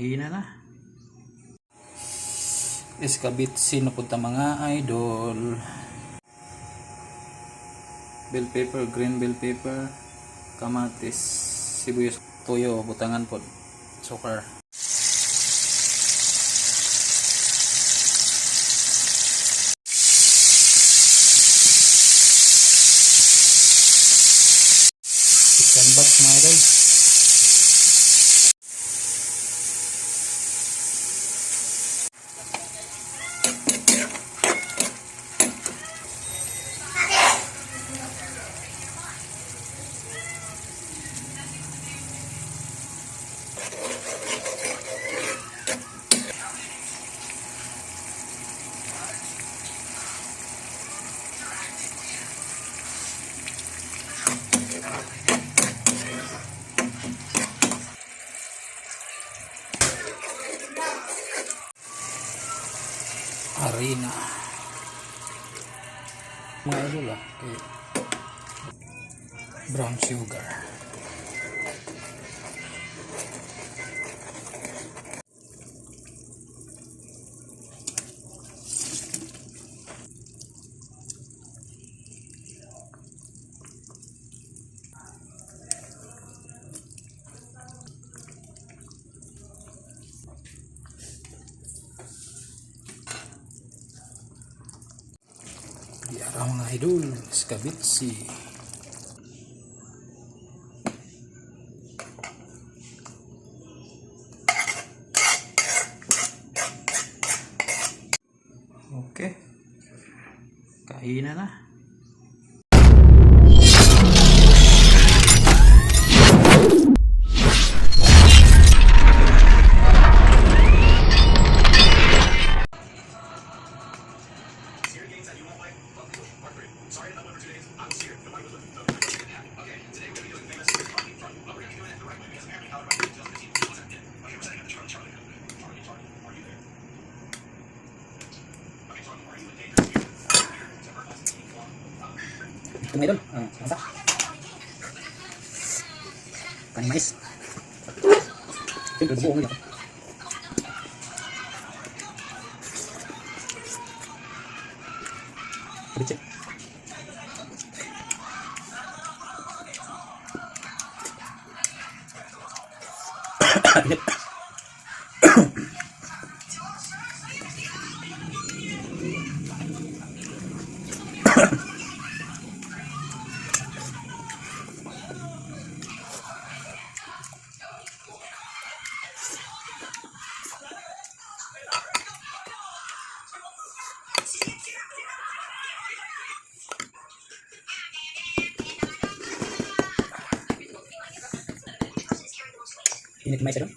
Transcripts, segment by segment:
Kainan na. Iskabitsin na punta mga idol. Bell pepper, green bell pepper, kamatis, sibuyas, toyo, butangan po, sukar. Chicken box mga idol. Harina mga idol okay. Brown sugar, diarang mga idol, iskabitsi. Okay, kainan na. Mga idol, masa kanin mais. Siyempre buong nila. Bitse. Init mais idol.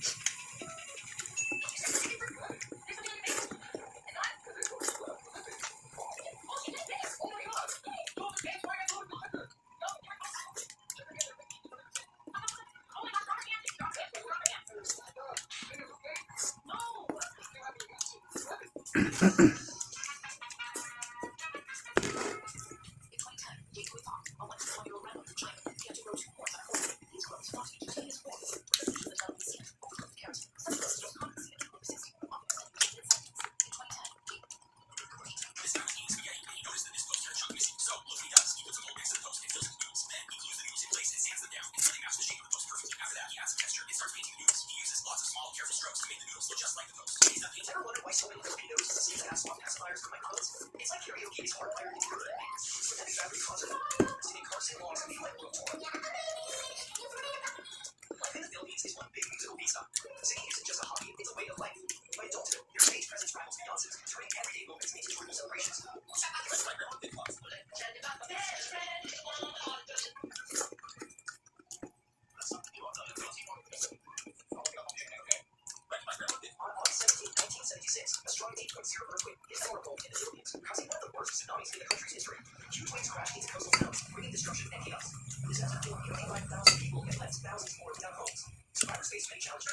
A strong 8.0 earthquake hit Oracle in the Philippines, causing one of the worst tsunamis in the country's history. Huge waves crashed into coastal towns, bringing destruction and chaos. This has killed 25,000 people and left thousands more without homes. Survivors face many challenges.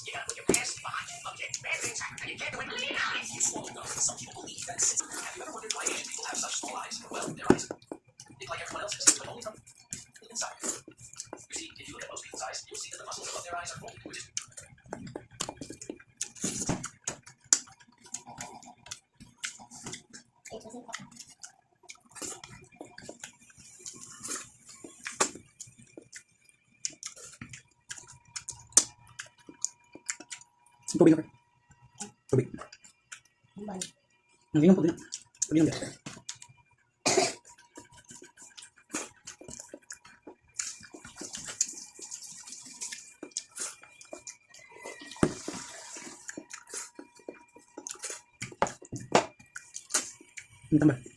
You gotta put your pants behind you. And you can't do it if you swallow gum. Some people believe that it's... Have you ever wondered why Asian people have such small eyes? Well, their eyes look like everyone else's, but only from the inside. You see, if you look at most people's eyes, you'll see that the muscles above their eyes are folded, which is... Tubig ako. Tubig. Hindi yung tubig. Tubig yung biyak. Ang tambal.